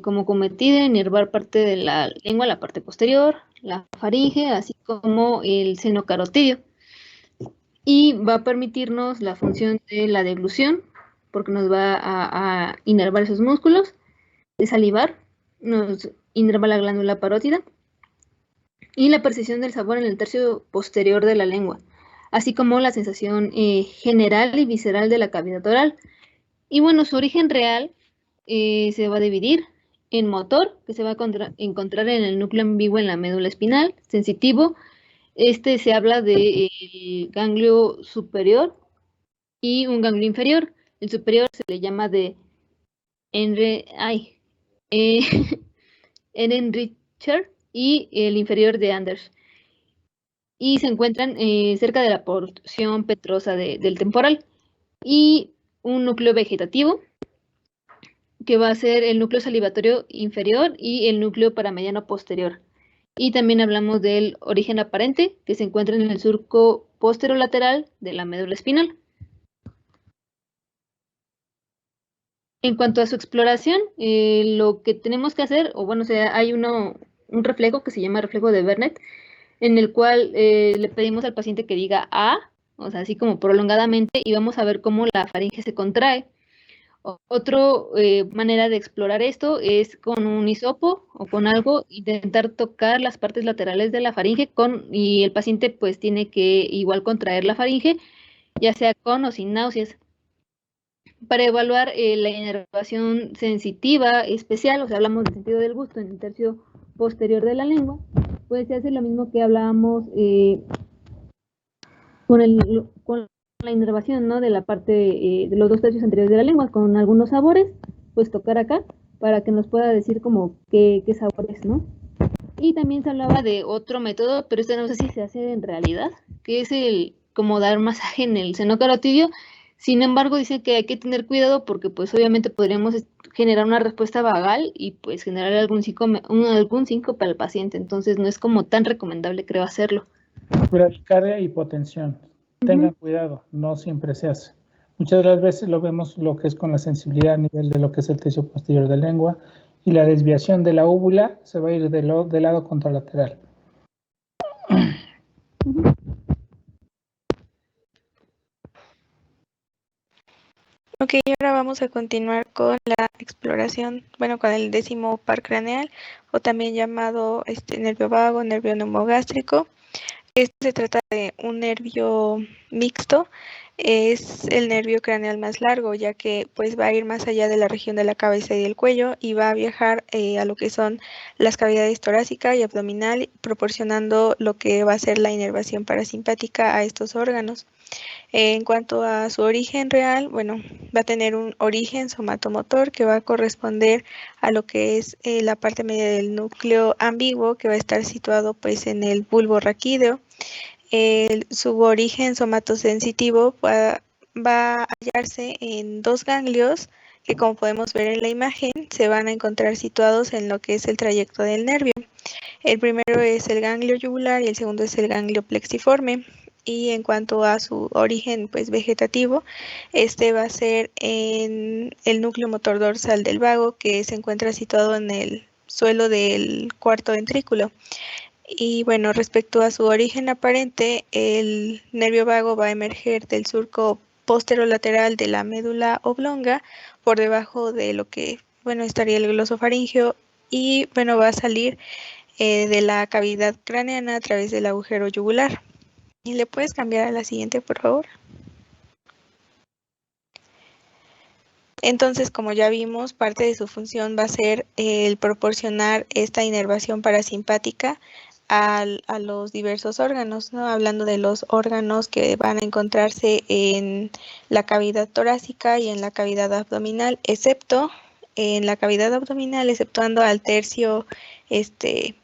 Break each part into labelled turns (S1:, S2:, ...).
S1: como cometido inervar parte de la lengua, la parte posterior, la faringe, así como el seno carotidio. Y va a permitirnos la función de la deglución, porque nos va a inervar esos músculos, de salivar, nos inerva la glándula parótida, y la percepción del sabor en el tercio posterior de la lengua, así como la sensación general y visceral de la cavidad oral. Y bueno, su origen real se va a dividir en motor, que se va a encontrar en el núcleo ambiguo en la médula espinal, sensitivo, se habla del ganglio superior y un ganglio inferior. El superior se le llama de eh, Ehrenrecher y el inferior de Anders. Y se encuentran cerca de la porción petrosa del temporal. Y un núcleo vegetativo, que va a ser el núcleo salivatorio inferior y el núcleo paramediano posterior. Y también hablamos del origen aparente, que se encuentra en el surco posterolateral de la médula espinal. En cuanto a su exploración, lo que tenemos que hacer, hay un reflejo que se llama reflejo de Vernet, en el cual le pedimos al paciente que diga A, o sea, así como prolongadamente, y vamos a ver cómo la faringe se contrae. Otra manera de explorar esto es con un hisopo o con algo, intentar tocar las partes laterales de la faringe y el paciente pues tiene que igual contraer la faringe, ya sea con o sin náuseas. Para evaluar la inervación sensitiva especial, o sea, hablamos del sentido del gusto en el tercio posterior de la lengua, pues se hace lo mismo que hablábamos con la inervación, ¿no? De la parte de los dos tercios anteriores de la lengua, con algunos sabores, pues tocar acá para que nos pueda decir como qué sabores, ¿no? Y también se hablaba de otro método, pero este no sé si se hace en realidad, que es el como dar masaje en el seno carotidio. Sin embargo, dice que hay que tener cuidado porque pues obviamente podríamos generar una respuesta vagal y pues generar algún síncope al paciente. Entonces no es como tan recomendable, creo, hacerlo.
S2: Bradicardia y hipotensión. Tengan cuidado, no siempre se hace. Muchas de las veces lo vemos lo que es con la sensibilidad a nivel de lo que es el tercio posterior de lengua, y la desviación de la úvula se va a ir del lado contralateral.
S3: Ok, ahora vamos a continuar con la exploración, con el 10º par craneal, o también llamado nervio vago, nervio neumogástrico. Este se trata de un nervio mixto, es el nervio craneal más largo, ya que pues va a ir más allá de la región de la cabeza y del cuello y va a viajar a lo que son las cavidades torácica y abdominal, proporcionando lo que va a ser la inervación parasimpática a estos órganos. En cuanto a su origen real, va a tener un origen somatomotor que va a corresponder a lo que es la parte media del núcleo ambiguo, que va a estar situado pues en el bulbo raquídeo. Su origen somatosensitivo va a hallarse en dos ganglios que, como podemos ver en la imagen, se van a encontrar situados en lo que es el trayecto del nervio. El primero es el ganglio yugular y el segundo es el ganglio plexiforme. Y en cuanto a su origen pues vegetativo, este va a ser en el núcleo motor dorsal del vago, que se encuentra situado en el suelo del cuarto ventrículo. Y respecto a su origen aparente, el nervio vago va a emerger del surco posterolateral de la médula oblonga, por debajo de lo que estaría el glosofaringeo, y va a salir de la cavidad craneana a través del agujero yugular. ¿Y le puedes cambiar a la siguiente, por favor? Entonces, como ya vimos, parte de su función va a ser el proporcionar esta inervación parasimpática a los diversos órganos, ¿no? Hablando de los órganos que van a encontrarse en la cavidad torácica y en la cavidad abdominal, excepto en la cavidad abdominal, exceptuando al tercio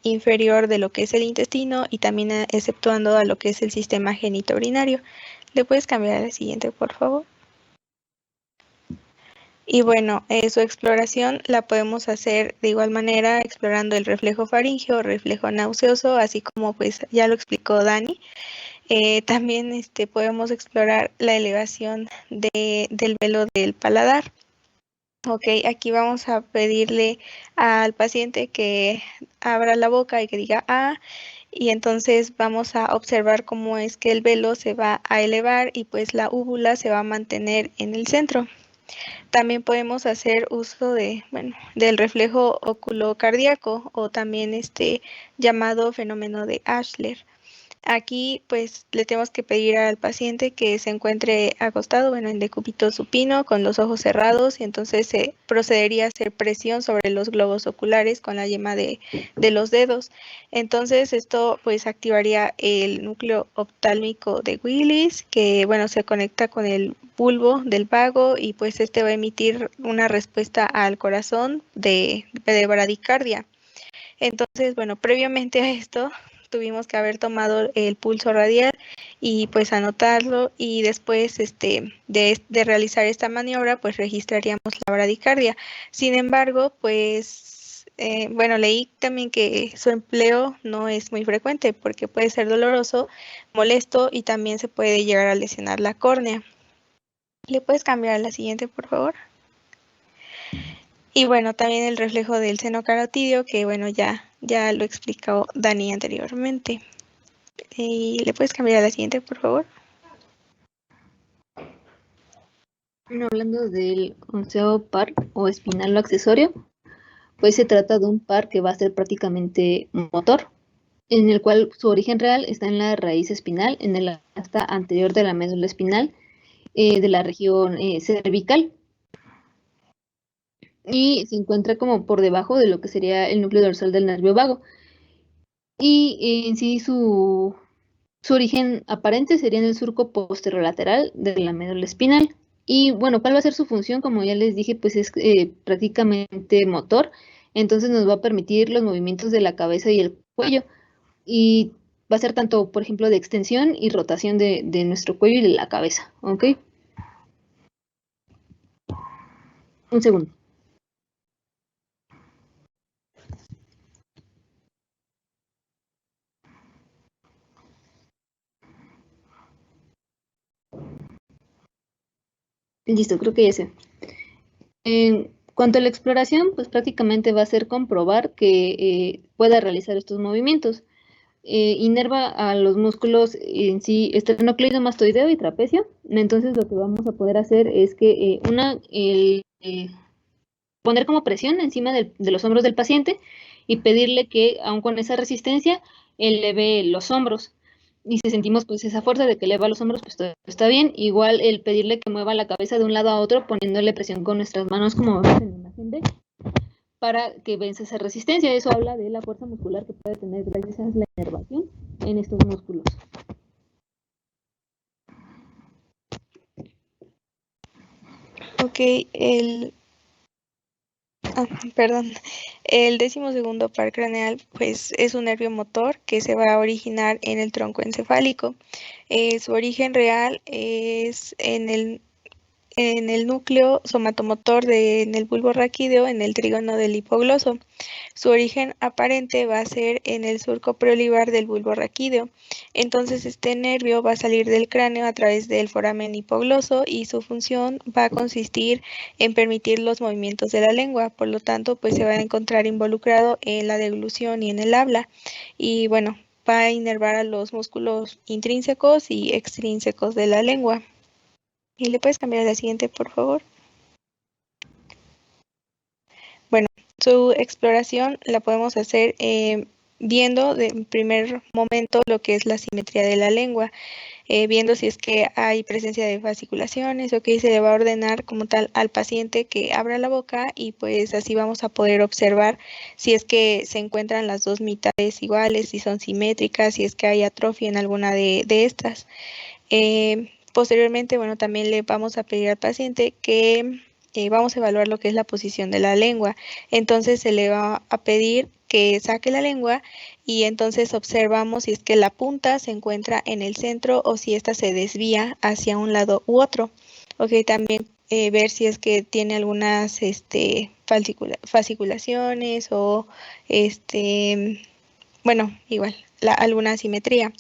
S3: inferior de lo que es el intestino, y también exceptuando a lo que es el sistema genitourinario. ¿Le puedes cambiar a la siguiente, por favor? Y su exploración la podemos hacer de igual manera explorando el reflejo faríngeo, reflejo nauseoso, así como pues ya lo explicó Dani. También podemos explorar la elevación del velo del paladar. Ok, aquí vamos a pedirle al paciente que abra la boca y que diga A, y entonces vamos a observar cómo es que el velo se va a elevar y pues la úvula se va a mantener en el centro. También podemos hacer uso del reflejo oculocardíaco o también llamado fenómeno de Ashler. Aquí pues le tenemos que pedir al paciente que se encuentre acostado, en decúbito supino, con los ojos cerrados, y entonces se procedería a hacer presión sobre los globos oculares con la yema de los dedos. Entonces esto pues activaría el núcleo oftálmico de Willis, que se conecta con el bulbo del vago y pues va a emitir una respuesta al corazón de bradicardia. Entonces, previamente a esto tuvimos que haber tomado el pulso radial y pues anotarlo, y después de realizar esta maniobra pues registraríamos la bradicardia. Sin embargo, pues leí también que su empleo no es muy frecuente porque puede ser doloroso, molesto y también se puede llegar a lesionar la córnea. ¿Le puedes cambiar a la siguiente, por favor? Y también el reflejo del seno carotidio, que ya lo explicó Dani anteriormente. ¿Y le puedes cambiar a la siguiente, por favor?
S1: Hablando del 11º par o espinal o accesorio, pues se trata de un par que va a ser prácticamente motor, en el cual su origen real está en la raíz espinal, en el asta anterior de la médula espinal, de la región cervical, y se encuentra como por debajo de lo que sería el núcleo dorsal del nervio vago. Y en sí su origen aparente sería en el surco posterolateral de la médula espinal. Y ¿cuál va a ser su función? Como ya les dije, pues es prácticamente motor. Entonces nos va a permitir los movimientos de la cabeza y el cuello. Y va a ser tanto, por ejemplo, de extensión y rotación de nuestro cuello y de la cabeza. ¿Ok? Un segundo. Listo, creo que ya sé. En cuanto a la exploración, pues prácticamente va a ser comprobar que pueda realizar estos movimientos. Inerva a los músculos en sí, esternocleidomastoideo y trapecio. Entonces lo que vamos a poder hacer es que poner como presión encima de los hombros del paciente y pedirle que, aun con esa resistencia, eleve los hombros. Y si sentimos pues esa fuerza de que eleva los hombros, pues todo está bien. Igual el pedirle que mueva la cabeza de un lado a otro, poniéndole presión con nuestras manos, como vemos en la imagen B, para que vence esa resistencia. Eso habla de la fuerza muscular que puede tener gracias a la inervación en estos músculos.
S3: Ok, el 12º par craneal pues es un nervio motor que se va a originar en el tronco encefálico. Su origen real es en el núcleo somatomotor en el bulbo raquídeo, en el trígono del hipogloso. Su origen aparente va a ser en el surco preolivar del bulbo raquídeo. Entonces este nervio va a salir del cráneo a través del foramen hipogloso y su función va a consistir en permitir los movimientos de la lengua. Por lo tanto, pues se va a encontrar involucrado en la deglución y en el habla. Y va a inervar a los músculos intrínsecos y extrínsecos de la lengua. ¿Y le puedes cambiar a la siguiente, por favor? Su exploración la podemos hacer viendo en primer momento lo que es la simetría de la lengua, viendo si es que hay presencia de fasciculaciones. Se le va a ordenar como tal al paciente que abra la boca y pues así vamos a poder observar si es que se encuentran las dos mitades iguales, si son simétricas, si es que hay atrofia en alguna de estas. Posteriormente, también le vamos a pedir al paciente que vamos a evaluar lo que es la posición de la lengua. Entonces se le va a pedir que saque la lengua y entonces observamos si es que la punta se encuentra en el centro o si ésta se desvía hacia un lado u otro. También ver si es que tiene algunas fasciculaciones o alguna asimetría.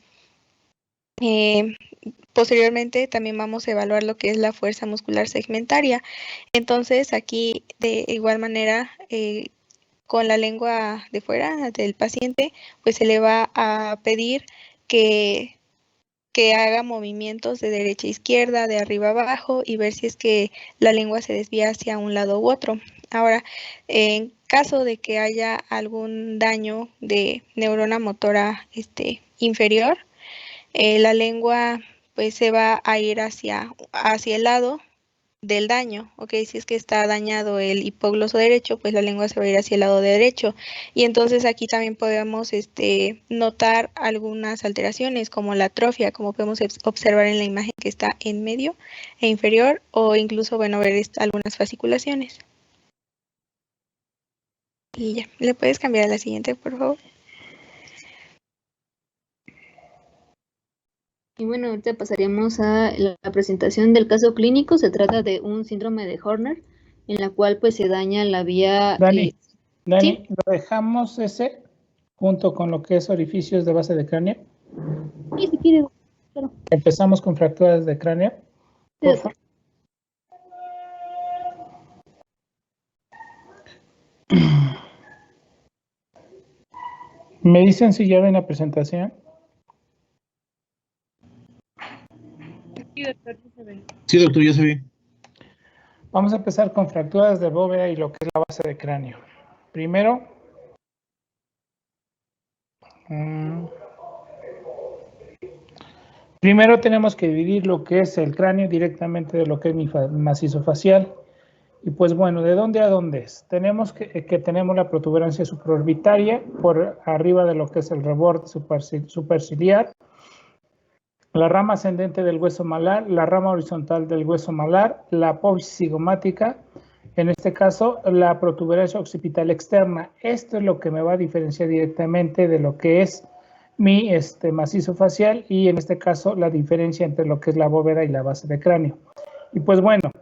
S3: Posteriormente también vamos a evaluar lo que es la fuerza muscular segmentaria. Entonces aquí de igual manera con la lengua de fuera del paciente pues se le va a pedir que haga movimientos de derecha a izquierda, de arriba a abajo y ver si es que la lengua se desvía hacia un lado u otro. Ahora, en caso de que haya algún daño de neurona motora inferior, la lengua pues se va a ir hacia el lado del daño, ¿ok? Si es que está dañado el hipogloso derecho, pues la lengua se va a ir hacia el lado derecho. Y entonces aquí también podemos notar algunas alteraciones como la atrofia, como podemos observar en la imagen que está en medio e inferior, o incluso, bueno, ver algunas fasciculaciones. Y ya, ¿le puedes cambiar a la siguiente, por favor?
S1: Y bueno, ahorita pasaríamos a la presentación del caso clínico. Se trata de un síndrome de Horner, en la cual pues se daña la vía...
S2: Dani,
S1: ¿sí?
S2: ¿lo dejamos ese junto con lo que es orificios de base de cráneo?
S1: Sí, si quiere, claro.
S2: Empezamos con fracturas de cráneo. Por favor. ¿Me dicen si ya ven la presentación?
S4: Sí, doctor, ya se ve.
S2: Vamos a empezar con fracturas de bóveda y lo que es la base de cráneo. Primero, tenemos que dividir lo que es el cráneo directamente de lo que es mi macizo facial. Y pues bueno, ¿de dónde a dónde es? Tenemos que tenemos la protuberancia supraorbitaria por arriba de lo que es el reborde superciliar, la rama ascendente del hueso malar, la rama horizontal del hueso malar, la apófisis cigomática, en este caso la protuberancia occipital externa. Esto es lo que me va a diferenciar directamente de lo que es mi macizo facial y en este caso la diferencia entre lo que es la bóveda y la base de cráneo. Y pues bueno,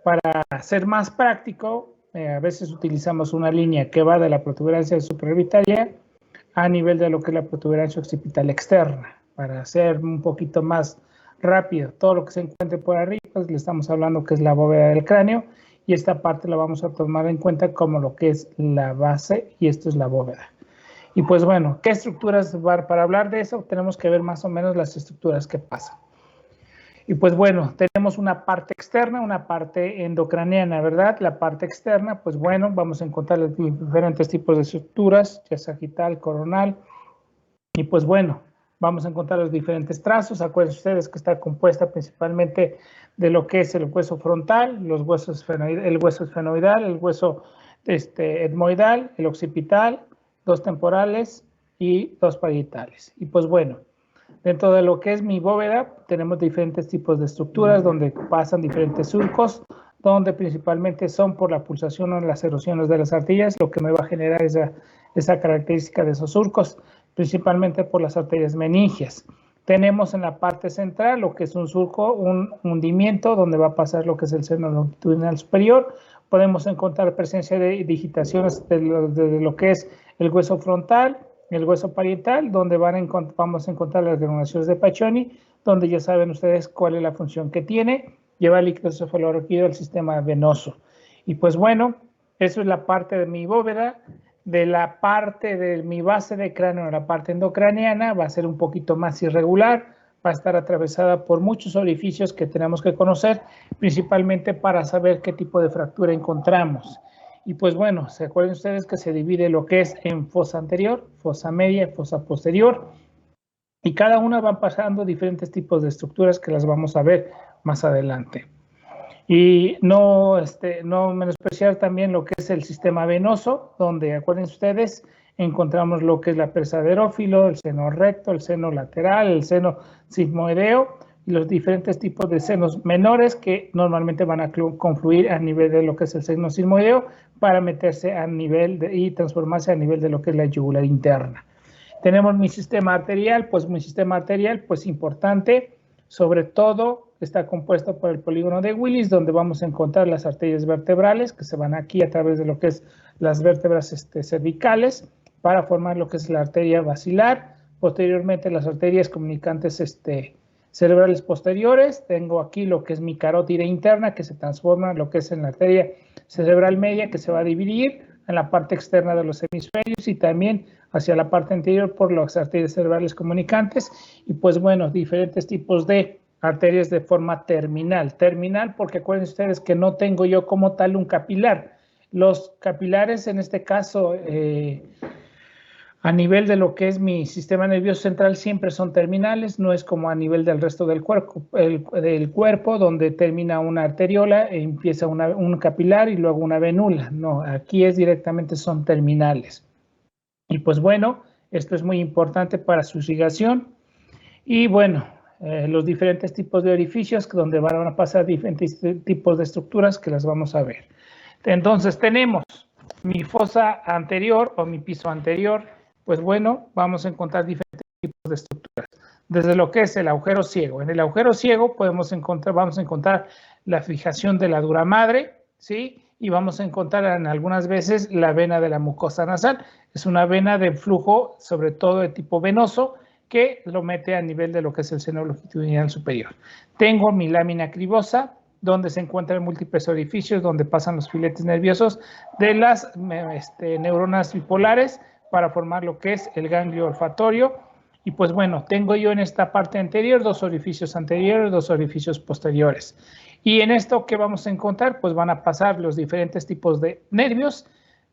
S2: para ser más práctico, a veces utilizamos una línea que va de la protuberancia supraorbitaria a nivel de lo que es la protuberancia occipital externa. Para hacer un poquito más rápido, todo lo que se encuentre por arriba, pues le estamos hablando que es la bóveda del cráneo y esta parte la vamos a tomar en cuenta como lo que es la base y esto es la bóveda. Y pues bueno, ¿qué estructuras? Para hablar de eso tenemos que ver más o menos las estructuras que pasan. Y pues bueno, tenemos una parte externa, una parte endocraniana, ¿verdad? La parte externa, pues bueno, vamos a encontrar los diferentes tipos de estructuras, ya sagital, coronal. Y pues bueno, vamos a encontrar los diferentes trazos. Acuérdense ustedes que está compuesta principalmente de lo que es el hueso frontal, el hueso esfenoidal, el hueso etmoidal, el occipital, dos temporales y dos parietales. Y pues bueno, dentro de lo que es mi bóveda, tenemos diferentes tipos de estructuras donde pasan diferentes surcos, donde principalmente son por la pulsación o las erosiones de las arterias, lo que me va a generar esa característica de esos surcos, principalmente por las arterias meningias. Tenemos en la parte central lo que es un surco, un hundimiento, donde va a pasar lo que es el seno longitudinal superior. Podemos encontrar presencia de digitaciones de lo que es el hueso frontal, el hueso parietal, donde vamos a encontrar las granulaciones de Paccioni, donde ya saben ustedes cuál es la función que tiene, lleva líquido cefalorraquídeo al sistema venoso. Y pues bueno, eso es la parte de mi bóveda. De la parte de mi base de cráneo, la parte endocraniana, va a ser un poquito más irregular, va a estar atravesada por muchos orificios que tenemos que conocer, principalmente para saber qué tipo de fractura encontramos. Y pues bueno, se acuerdan ustedes que se divide lo que es en fosa anterior, fosa media, fosa posterior, y cada una van pasando diferentes tipos de estructuras que las vamos a ver más adelante. Y no menospreciar también lo que es el sistema venoso, donde, acuérdense ustedes, encontramos lo que es la presa de erófilo, el seno recto, el seno lateral, el seno sigmoideo y los diferentes tipos de senos menores que normalmente van a confluir a nivel de lo que es el seno sigmoideo para meterse a nivel y transformarse a nivel de lo que es la yugular interna. Tenemos mi sistema arterial, pues importante, sobre todo está compuesto por el polígono de Willis, donde vamos a encontrar las arterias vertebrales que se van aquí a través de lo que es las vértebras cervicales para formar lo que es la arteria basilar, posteriormente las arterias comunicantes cerebrales posteriores, tengo aquí lo que es mi carótida interna, que se transforma en lo que es en la arteria cerebral media, que se va a dividir en la parte externa de los hemisferios y también hacia la parte anterior por las arterias cerebrales comunicantes, y pues bueno, diferentes tipos de arterias de forma terminal. Terminal porque acuérdense ustedes que no tengo yo como tal un capilar. Los capilares en este caso a nivel de lo que es mi sistema nervioso central siempre son terminales, no es como a nivel del resto del cuerpo, donde termina una arteriola e empieza un capilar y luego una venula. No, aquí es directamente son terminales. Y pues bueno, esto es muy importante para su irrigación. Y bueno, los diferentes tipos de orificios donde van a pasar diferentes tipos de estructuras que las vamos a ver. Entonces tenemos mi fosa anterior o mi piso anterior. Pues bueno, vamos a encontrar diferentes tipos de estructuras. Desde lo que es el agujero ciego. En el agujero ciego vamos a encontrar la fijación de la dura madre, ¿sí? Y vamos a encontrar en algunas veces la vena de la mucosa nasal. Es una vena de flujo, sobre todo de tipo venoso, que lo mete a nivel de lo que es el seno longitudinal superior. Tengo mi lámina cribosa, donde se encuentran múltiples orificios, donde pasan los filetes nerviosos de las neuronas bipolares, para formar lo que es el ganglio olfatorio. Y pues bueno, tengo yo en esta parte anterior dos orificios anteriores, dos orificios posteriores. Y en esto, ¿qué vamos a encontrar? Pues van a pasar los diferentes tipos de nervios,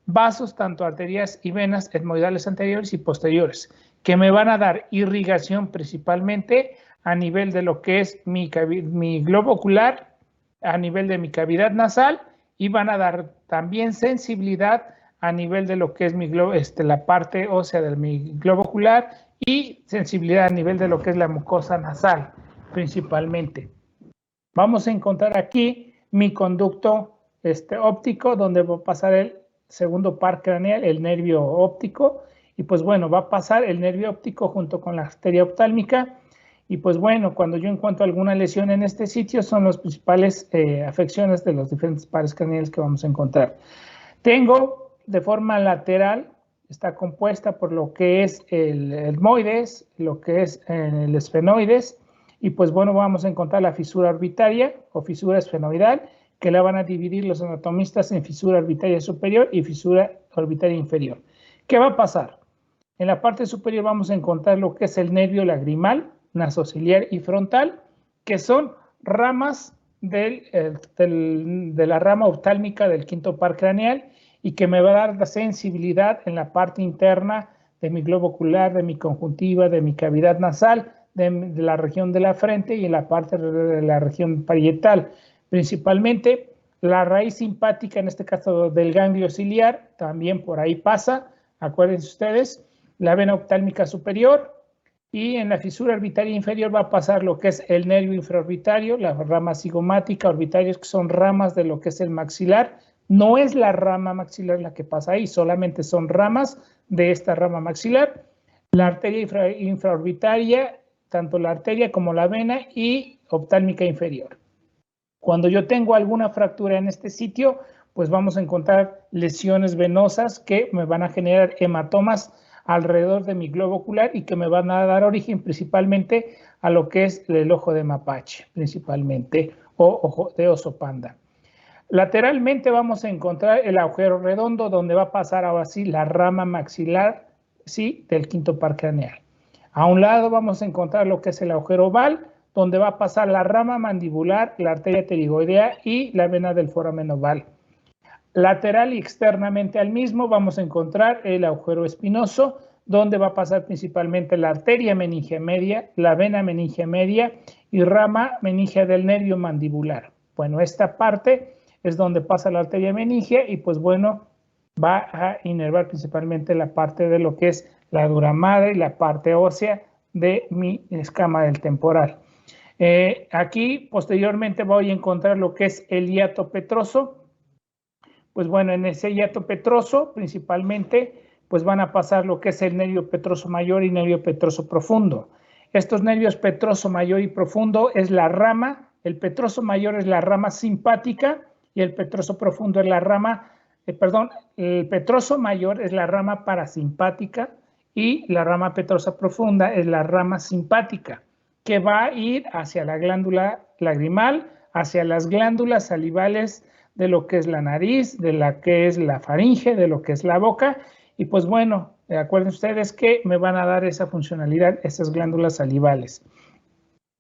S2: vasos, tanto arterias y venas etmoidales anteriores y posteriores, que me van a dar irrigación principalmente a nivel de lo que es mi globo ocular, a nivel de mi cavidad nasal, y van a dar también sensibilidad a nivel de lo que es mi globo, la parte ósea de mi globo ocular, y sensibilidad a nivel de lo que es la mucosa nasal, principalmente. Vamos a encontrar aquí mi conducto óptico, donde va a pasar el segundo par craneal, el nervio óptico, y pues bueno, va a pasar el nervio óptico junto con la arteria oftálmica. Y pues bueno, cuando yo encuentro alguna lesión en este sitio, son las principales afecciones de los diferentes pares craneales que vamos a encontrar. Tengo de forma lateral, está compuesta por lo que es el etmoides, lo que es el esfenoides, y pues bueno, vamos a encontrar la fisura orbitaria o fisura esfenoidal, que la van a dividir los anatomistas en fisura orbitaria superior y fisura orbitaria inferior. ¿Qué va a pasar? En la parte superior vamos a encontrar lo que es el nervio lagrimal, nasociliar y frontal, que son ramas de la rama oftálmica del quinto par craneal, y que me va a dar la sensibilidad en la parte interna de mi globo ocular, de mi conjuntiva, de mi cavidad nasal, de la región de la frente y en la parte de la región parietal. Principalmente la raíz simpática, en este caso del ganglio ciliar, también por ahí pasa, acuérdense ustedes, la vena oftálmica superior, y en la fisura orbitaria inferior va a pasar lo que es el nervio infraorbitario, la rama cigomática, orbitarios, que son ramas de lo que es el maxilar. No es la rama maxilar la que pasa ahí, solamente son ramas de esta rama maxilar. La arteria infraorbitaria, tanto la arteria como la vena, y oftálmica inferior. Cuando yo tengo alguna fractura en este sitio, pues vamos a encontrar lesiones venosas que me van a generar hematomas alrededor de mi globo ocular y que me van a dar origen principalmente a lo que es el ojo de mapache, principalmente, o ojo de oso panda. Lateralmente vamos a encontrar el agujero redondo, donde va a pasar ahora sí la rama maxilar, ¿sí?, del quinto par craneal. A un lado vamos a encontrar lo que es el agujero oval, donde va a pasar la rama mandibular, la arteria pterigoidea y la vena del foramen oval. Lateral y externamente al mismo vamos a encontrar el agujero espinoso, donde va a pasar principalmente la arteria meningia media, la vena meningia media y rama meningia del nervio mandibular. Bueno, esta parte es donde pasa la arteria meningia y pues bueno, va a inervar principalmente la parte de lo que es la dura madre y la parte ósea de mi escama del temporal. Aquí posteriormente voy a encontrar lo que es el hiato petroso. Pues bueno, en ese hiato petroso principalmente pues van a pasar lo que es el nervio petroso mayor y nervio petroso profundo. Estos nervios petroso mayor y profundo es la rama, el petroso mayor es la rama simpática y el petroso profundo es la rama, el petroso mayor es la rama parasimpática y la rama petrosa profunda es la rama simpática, que va a ir hacia la glándula lagrimal, hacia las glándulas salivales de lo que es la nariz, de la que es la faringe, de lo que es la boca. Y pues bueno, acuerden ustedes que me van a dar esa funcionalidad, esas glándulas salivales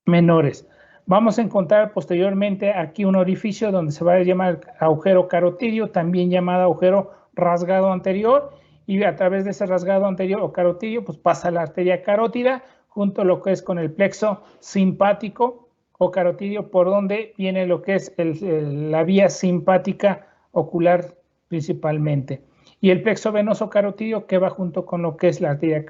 S2: menores. Vamos a encontrar posteriormente aquí un orificio donde se va a llamar agujero carotidio, también llamado agujero rasgado anterior, y a través de ese rasgado anterior o carotidio, pues pasa la arteria carótida junto a lo que es con el plexo simpático o carotidio, por donde viene lo que es la vía simpática ocular principalmente. Y el plexo venoso carotidio que va junto con lo que es la arteria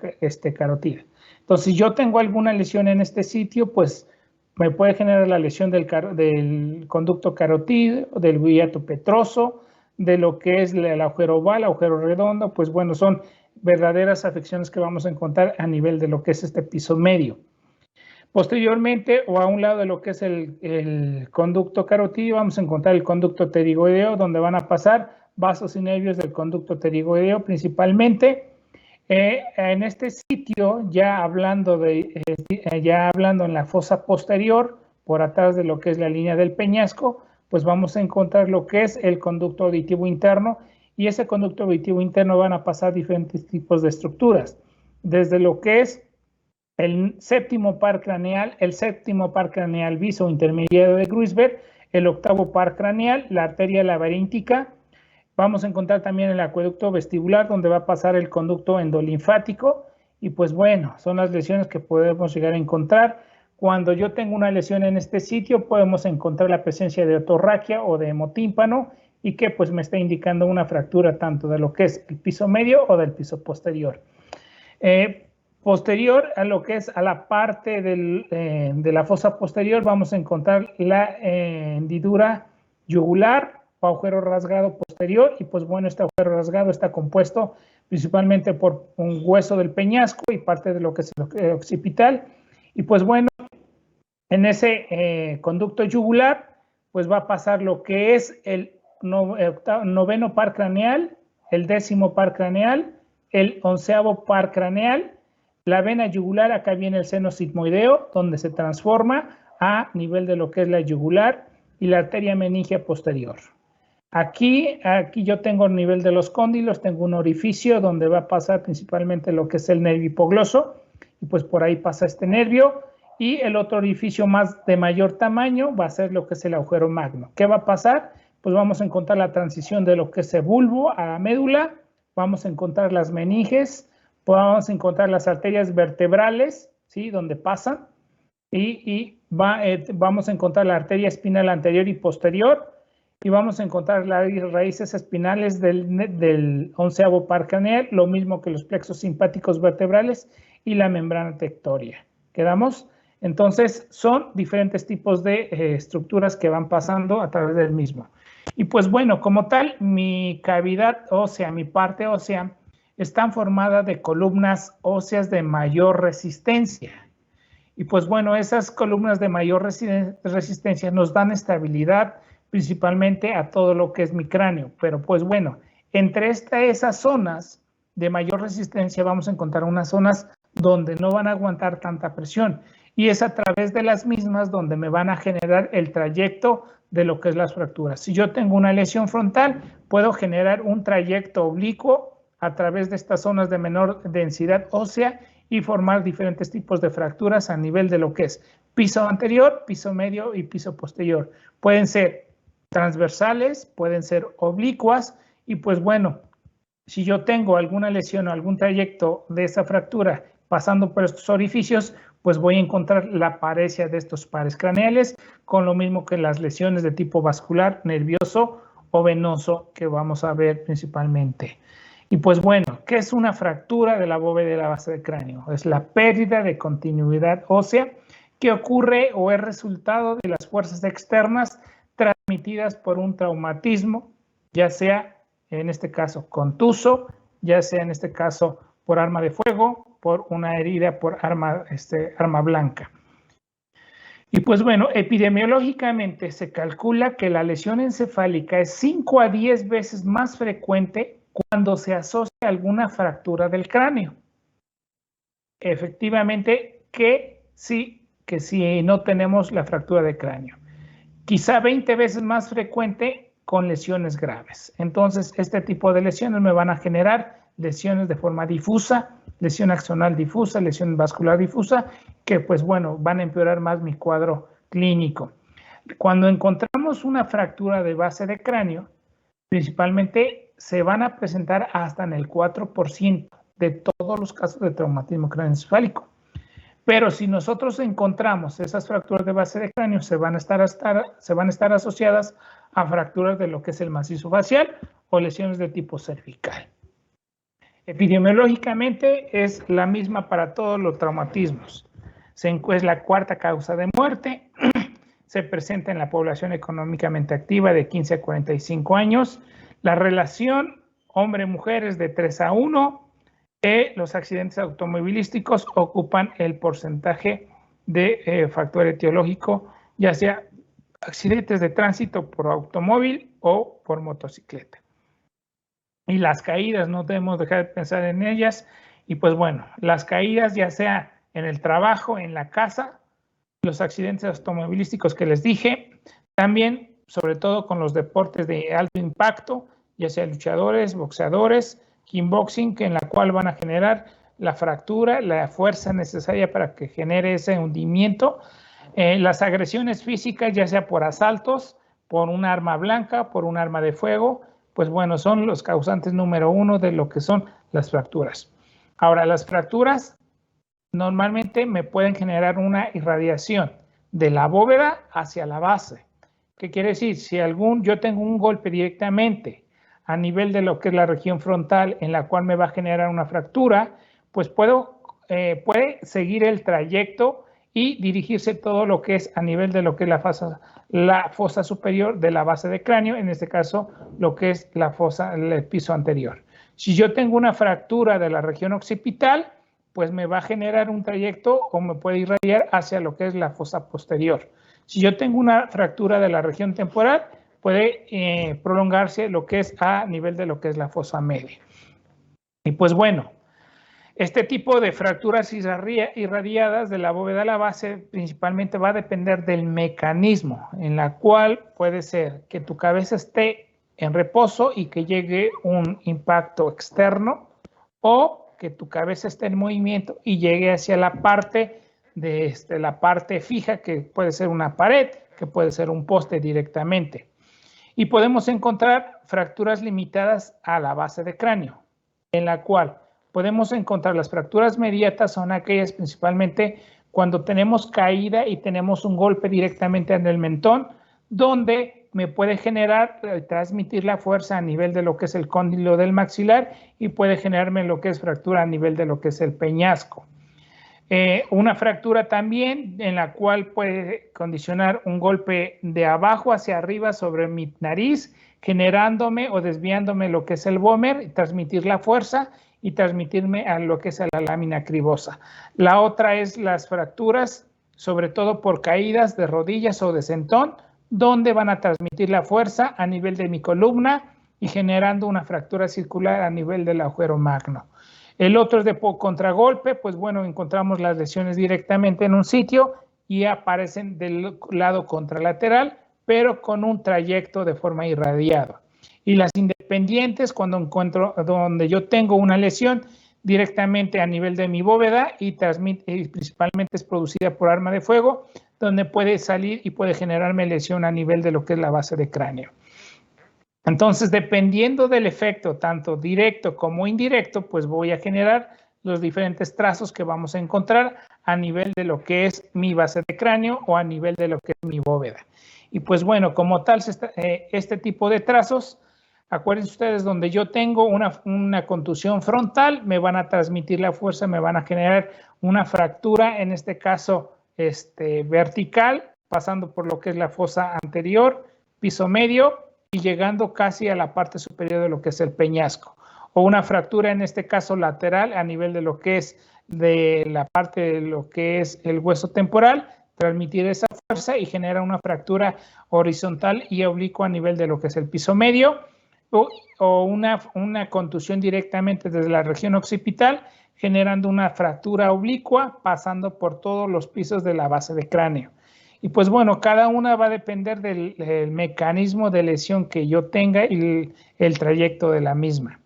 S2: carótida. Entonces, si yo tengo alguna lesión en este sitio, pues me puede generar la lesión del conducto carotídeo, del hiato petroso, de lo que es el agujero oval, agujero redondo. Pues bueno, son verdaderas afecciones que vamos a encontrar a nivel de lo que es este piso medio. Posteriormente, o a un lado de lo que es el conducto carotídeo, vamos a encontrar el conducto pterigoideo, donde van a pasar vasos y nervios del conducto pterigoideo principalmente. En este sitio, ya hablando en la fosa posterior, por atrás de lo que es la línea del peñasco, pues vamos a encontrar lo que es el conducto auditivo interno, y ese conducto auditivo interno van a pasar diferentes tipos de estructuras, desde lo que es el séptimo par craneal, el séptimo par craneal viso intermediario de Gruisberg, el octavo par craneal, la arteria laberíntica. Vamos a encontrar también el acueducto vestibular, donde va a pasar el conducto endolinfático. Y pues bueno, son las lesiones que podemos llegar a encontrar. Cuando yo tengo una lesión en este sitio, podemos encontrar la presencia de otorraquia o de hemotímpano, y que pues me está indicando una fractura tanto de lo que es el piso medio o del piso posterior. Posterior a lo que es a la parte de la fosa posterior, vamos a encontrar la hendidura yugular o agujero rasgado posterior. Y pues bueno, este agujero rasgado está compuesto principalmente por un hueso del peñasco y parte de lo que es el occipital. Y pues bueno, en ese conducto yugular, pues va a pasar lo que es el noveno par craneal, el 10º par craneal, el 11º par craneal. La vena yugular, acá viene el seno sigmoideo, donde se transforma a nivel de lo que es la yugular, y la arteria meningia posterior. Aquí yo tengo el nivel de los cóndilos, tengo un orificio donde va a pasar principalmente lo que es el nervio hipogloso, y pues por ahí pasa este nervio, y el otro orificio más de mayor tamaño va a ser lo que es el agujero magno. ¿Qué va a pasar? Pues vamos a encontrar la transición de lo que es el bulbo a la médula, vamos a encontrar las meninges, vamos a encontrar las arterias vertebrales, ¿sí? Donde pasan, vamos a encontrar la arteria espinal anterior y posterior, y vamos a encontrar las raíces espinales del 11º par craneal, lo mismo que los plexos simpáticos vertebrales y la membrana tectoria. ¿Quedamos? Entonces, son diferentes tipos de estructuras que van pasando a través del mismo. Y pues bueno, como tal, mi cavidad ósea, mi parte ósea, están formadas de columnas óseas de mayor resistencia. Y pues bueno, esas columnas de mayor resistencia nos dan estabilidad principalmente a todo lo que es mi cráneo. Pero pues bueno, entre esas zonas de mayor resistencia vamos a encontrar unas zonas donde no van a aguantar tanta presión. Y es a través de las mismas donde me van a generar el trayecto de lo que es las fracturas. Si yo tengo una lesión frontal, puedo generar un trayecto oblicuo a través de estas zonas de menor densidad ósea y formar diferentes tipos de fracturas a nivel de lo que es piso anterior, piso medio y piso posterior. Pueden ser transversales, pueden ser oblicuas, y pues bueno, si yo tengo alguna lesión o algún trayecto de esa fractura pasando por estos orificios, pues voy a encontrar la paresia de estos pares craneales, con lo mismo que las lesiones de tipo vascular, nervioso o venoso que vamos a ver principalmente. Y pues bueno, ¿qué es una fractura de la bóveda de la base del cráneo? Es la pérdida de continuidad ósea que ocurre o es resultado de las fuerzas externas transmitidas por un traumatismo, ya sea en este caso contuso, ya sea en este caso por arma de fuego, por una herida por arma blanca. Y pues bueno, epidemiológicamente se calcula que la lesión encefálica es 5 a 10 veces más frecuente cuando se asocia a alguna fractura del cráneo. efectivamente que si no tenemos la fractura de cráneo. Quizá 20 veces más frecuente con lesiones graves. Entonces, este tipo de lesiones me van a generar lesiones de forma difusa, lesión axonal difusa, lesión vascular difusa, que pues bueno, van a empeorar más mi cuadro clínico. Cuando encontramos una fractura de base de cráneo, principalmente se van a presentar hasta en el 4% de todos los casos de traumatismo craneoencefálico. Pero si nosotros encontramos esas fracturas de base de cráneo, se van a estar asociadas a fracturas de lo que es el macizo facial o lesiones de tipo cervical. Epidemiológicamente es la misma para todos los traumatismos. Es la cuarta causa de muerte. Se presenta en la población económicamente activa de 15 a 45 años. La relación hombre-mujer es de 3:1. Los accidentes automovilísticos ocupan el porcentaje de factor etiológico, ya sea accidentes de tránsito por automóvil o por motocicleta. Y las caídas, no debemos dejar de pensar en ellas. Y pues bueno, las caídas ya sea en el trabajo, en la casa, los accidentes automovilísticos que les dije, también sobre todo con los deportes de alto impacto, ya sea luchadores, boxeadores, kickboxing, en la cual van a generar la fractura, la fuerza necesaria para que genere ese hundimiento. Las agresiones físicas, ya sea por asaltos, por un arma blanca, por un arma de fuego, pues bueno, son los causantes número 1 de lo que son las fracturas. Ahora, las fracturas normalmente me pueden generar una irradiación de la bóveda hacia la base. ¿Qué quiere decir? Si yo tengo un golpe directamente a nivel de lo que es la región frontal en la cual me va a generar una fractura, pues puede seguir el trayecto y dirigirse todo lo que es a nivel de lo que es la fosa superior de la base de cráneo, en este caso lo que es el piso anterior. Si yo tengo una fractura de la región occipital, pues me va a generar un trayecto o me puede irradiar hacia lo que es la fosa posterior. Si yo tengo una fractura de la región temporal, puede prolongarse lo que es a nivel de lo que es la fosa media. Y pues bueno, este tipo de fracturas irradiadas de la bóveda a la base principalmente va a depender del mecanismo, en la cual puede ser que tu cabeza esté en reposo y que llegue un impacto externo, o que tu cabeza esté en movimiento y llegue hacia la parte la parte fija, que puede ser una pared, que puede ser un poste directamente. Y podemos encontrar fracturas limitadas a la base de cráneo, en la cual podemos encontrar las fracturas mediatas, son aquellas principalmente cuando tenemos caída y tenemos un golpe directamente en el mentón, donde me puede generar, transmitir la fuerza a nivel de lo que es el cóndilo del maxilar y puede generarme lo que es fractura a nivel de lo que es el peñasco. Una fractura también en la cual puede condicionar un golpe de abajo hacia arriba sobre mi nariz, generándome o desviándome lo que es el vómer, y transmitir la fuerza y transmitirme a lo que es la lámina cribosa. La otra es las fracturas, sobre todo por caídas de rodillas o de sentón, donde van a transmitir la fuerza a nivel de mi columna y generando una fractura circular a nivel del agujero magno. El otro es de contragolpe, pues bueno, encontramos las lesiones directamente en un sitio y aparecen del lado contralateral, pero con un trayecto de forma irradiada. Y las independientes, cuando encuentro donde yo tengo una lesión directamente a nivel de mi bóveda y principalmente es producida por arma de fuego, donde puede salir y puede generarme lesión a nivel de lo que es la base de cráneo. Entonces, dependiendo del efecto, tanto directo como indirecto, pues voy a generar los diferentes trazos que vamos a encontrar a nivel de lo que es mi base de cráneo o a nivel de lo que es mi bóveda. Y pues bueno, como tal, este tipo de trazos, acuérdense ustedes, donde yo tengo una contusión frontal, me van a transmitir la fuerza, me van a generar una fractura, en este caso vertical, pasando por lo que es la fosa anterior, piso medio, y llegando casi a la parte superior de lo que es el peñasco. O una fractura, en este caso lateral, a nivel de lo que es de la parte de lo que es el hueso temporal, transmitir esa fuerza y genera una fractura horizontal y oblicua a nivel de lo que es el piso medio. o una contusión directamente desde la región occipital, generando una fractura oblicua pasando por todos los pisos de la base de cráneo. Y pues bueno, cada una va a depender del mecanismo de lesión que yo tenga y el trayecto de la misma.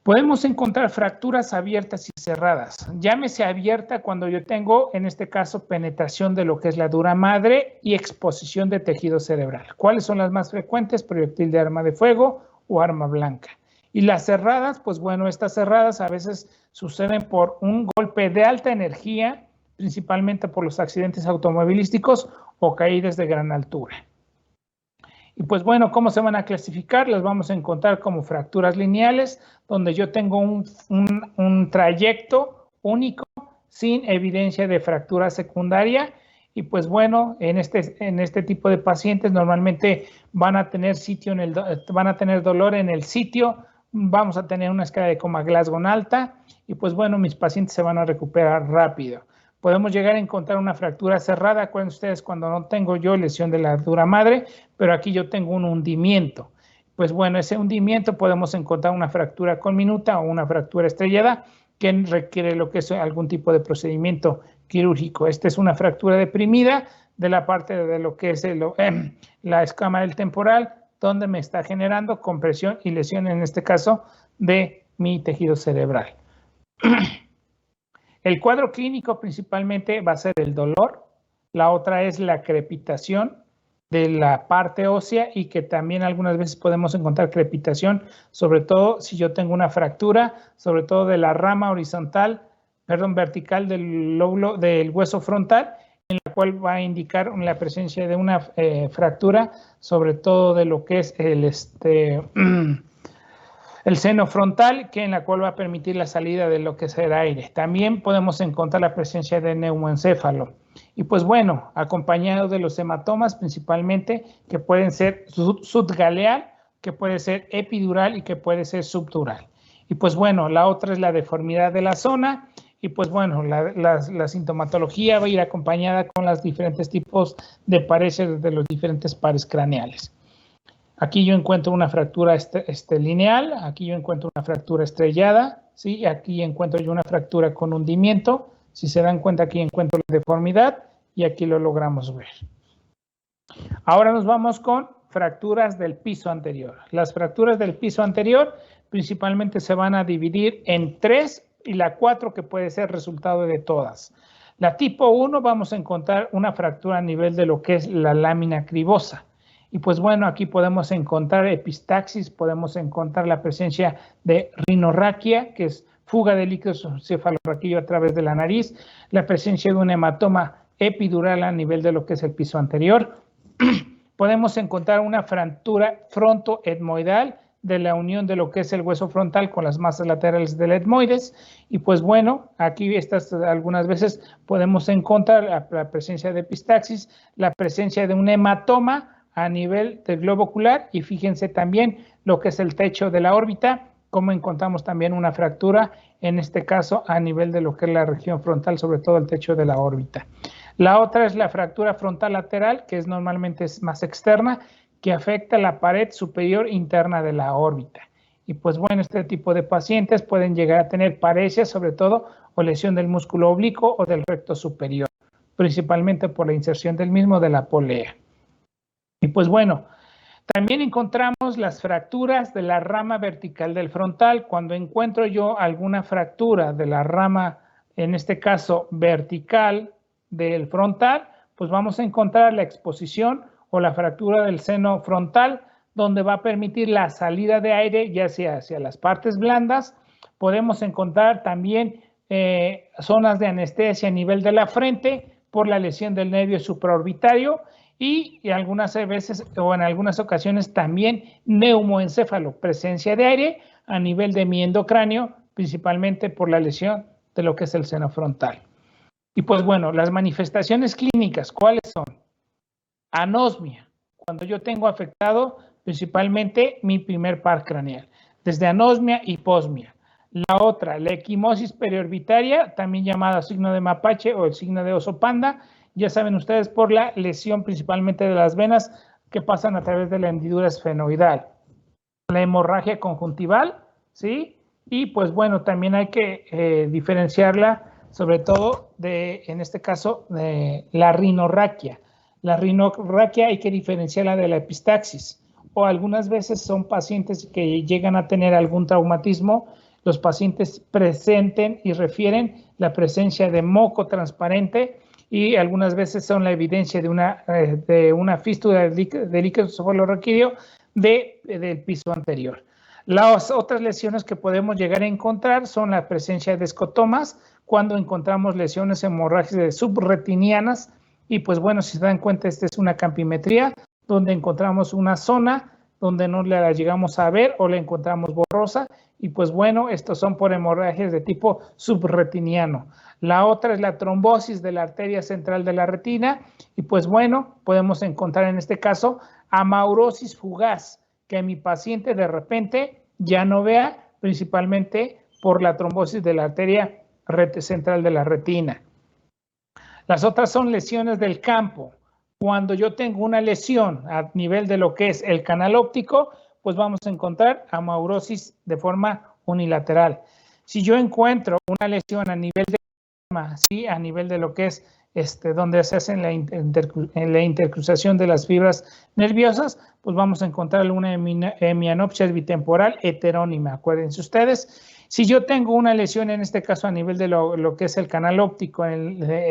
S2: Podemos encontrar fracturas abiertas y cerradas. Llámese abierta cuando yo tengo, en este caso, penetración de lo que es la dura madre y exposición de tejido cerebral. ¿Cuáles son las más frecuentes? Proyectil de arma de fuego o arma blanca. Y las cerradas, pues bueno, estas cerradas a veces suceden por un golpe de alta energía, principalmente por los accidentes automovilísticos o caídas de gran altura. Y pues bueno, ¿cómo se van a clasificar? Las vamos a encontrar como fracturas lineales, donde yo tengo un trayecto único sin evidencia de fractura secundaria. Y pues bueno, en este tipo de pacientes normalmente van a tener dolor en el sitio, vamos a tener una escala de Coma-Glasgow alta y pues bueno, mis pacientes se van a recuperar rápido. Podemos llegar a encontrar una fractura cerrada, acuérdense ustedes cuando no tengo yo lesión de la dura madre, pero aquí yo tengo un hundimiento. Pues bueno, ese hundimiento podemos encontrar una fractura conminuta o una fractura estrellada que requiere lo que es algún tipo de procedimiento quirúrgico. Esta es una fractura deprimida de la parte de lo que es la escama del temporal, donde me está generando compresión y lesión, en este caso, de mi tejido cerebral. El cuadro clínico principalmente va a ser el dolor, la otra es la crepitación de la parte ósea y que también algunas veces podemos encontrar crepitación, sobre todo si yo tengo una fractura, sobre todo de la rama vertical del lóbulo del hueso frontal, en la cual va a indicar la presencia de una fractura, sobre todo de lo que es el seno frontal, en la cual va a permitir la salida de lo que es el aire. También podemos encontrar la presencia de neumoencéfalo. Y pues bueno, acompañado de los hematomas principalmente, que pueden ser subgaleal, que puede ser epidural y que puede ser subdural. Y pues bueno, la otra es la deformidad de la zona. Y pues bueno, la sintomatología va a ir acompañada con los diferentes tipos de paredes de los diferentes pares craneales. Aquí yo encuentro una fractura lineal, aquí yo encuentro una fractura estrellada, ¿sí? Aquí encuentro yo una fractura con hundimiento. Si se dan cuenta, aquí encuentro la deformidad y aquí lo logramos ver. Ahora nos vamos con fracturas del piso anterior. Las fracturas del piso anterior principalmente se van a dividir en 3 y la 4 que puede ser resultado de todas. La tipo 1 vamos a encontrar una fractura a nivel de lo que es la lámina cribosa. Y pues bueno, aquí podemos encontrar epistaxis, podemos encontrar la presencia de rinorraquia, que es fuga de líquido cefalorraquídeo a través de la nariz, la presencia de un hematoma epidural a nivel de lo que es el piso anterior. Podemos encontrar una fractura frontoetmoidal de la unión de lo que es el hueso frontal con las masas laterales del etmoides. Y pues bueno, aquí algunas veces podemos encontrar la presencia de epistaxis, la presencia de un hematoma a nivel del globo ocular y fíjense también lo que es el techo de la órbita, como encontramos también una fractura, en este caso a nivel de lo que es la región frontal, sobre todo el techo de la órbita. La otra es la fractura frontal lateral, que normalmente es más externa, que afecta la pared superior interna de la órbita. Y pues bueno, este tipo de pacientes pueden llegar a tener paresias, sobre todo, o lesión del músculo oblicuo o del recto superior, principalmente por la inserción del mismo de la polea. Y pues bueno, también encontramos las fracturas de la rama vertical del frontal. Cuando encuentro yo alguna fractura de la rama, en este caso vertical del frontal, pues vamos a encontrar la exposición o la fractura del seno frontal, donde va a permitir la salida de aire, ya sea hacia las partes blandas. Podemos encontrar también zonas de anestesia a nivel de la frente por la lesión del nervio supraorbitario y algunas veces o en algunas ocasiones también neumoencéfalo, presencia de aire a nivel de mi endocráneo, principalmente por la lesión de lo que es el seno frontal. Y pues bueno, las manifestaciones clínicas, ¿cuáles son? Anosmia, cuando yo tengo afectado principalmente mi primer par craneal, desde anosmia y hiposmia. La otra, la equimosis periorbitaria, también llamada signo de mapache o el signo de oso panda, ya saben ustedes, por la lesión principalmente de las venas que pasan a través de la hendidura esfenoidal. la hemorragia conjuntival, ¿sí? Y pues bueno, también hay que diferenciarla sobre todo en este caso, de la rinorraquia. La rinorraquia hay que diferenciarla de la epistaxis, o algunas veces son pacientes que llegan a tener algún traumatismo. Los pacientes presenten y refieren la presencia de moco transparente y algunas veces son la evidencia de una fístula de líquido cefalorraquídeo del piso anterior. Las otras lesiones que podemos llegar a encontrar son la presencia de escotomas, cuando encontramos lesiones hemorrágicas subretinianas, y pues bueno, si se dan cuenta, esta es una campimetría donde encontramos una zona donde no la llegamos a ver o la encontramos borrosa, y pues bueno, estos son por hemorragias de tipo subretiniano. La otra es la trombosis de la arteria central de la retina, y pues bueno, podemos encontrar en este caso amaurosis fugaz, que mi paciente de repente ya no vea, principalmente por la trombosis de la arteria central de la retina. Las otras son lesiones del campo. Cuando yo tengo una lesión a nivel de lo que es el canal óptico, pues vamos a encontrar amaurosis de forma unilateral. Si yo encuentro una lesión a nivel de ¿sí? A nivel de lo que es donde se hace la intercruzación de las fibras nerviosas, pues vamos a encontrar una hemianopsia bitemporal heterónima. Acuérdense ustedes, si yo tengo una lesión en este caso a nivel de lo que es el canal óptico,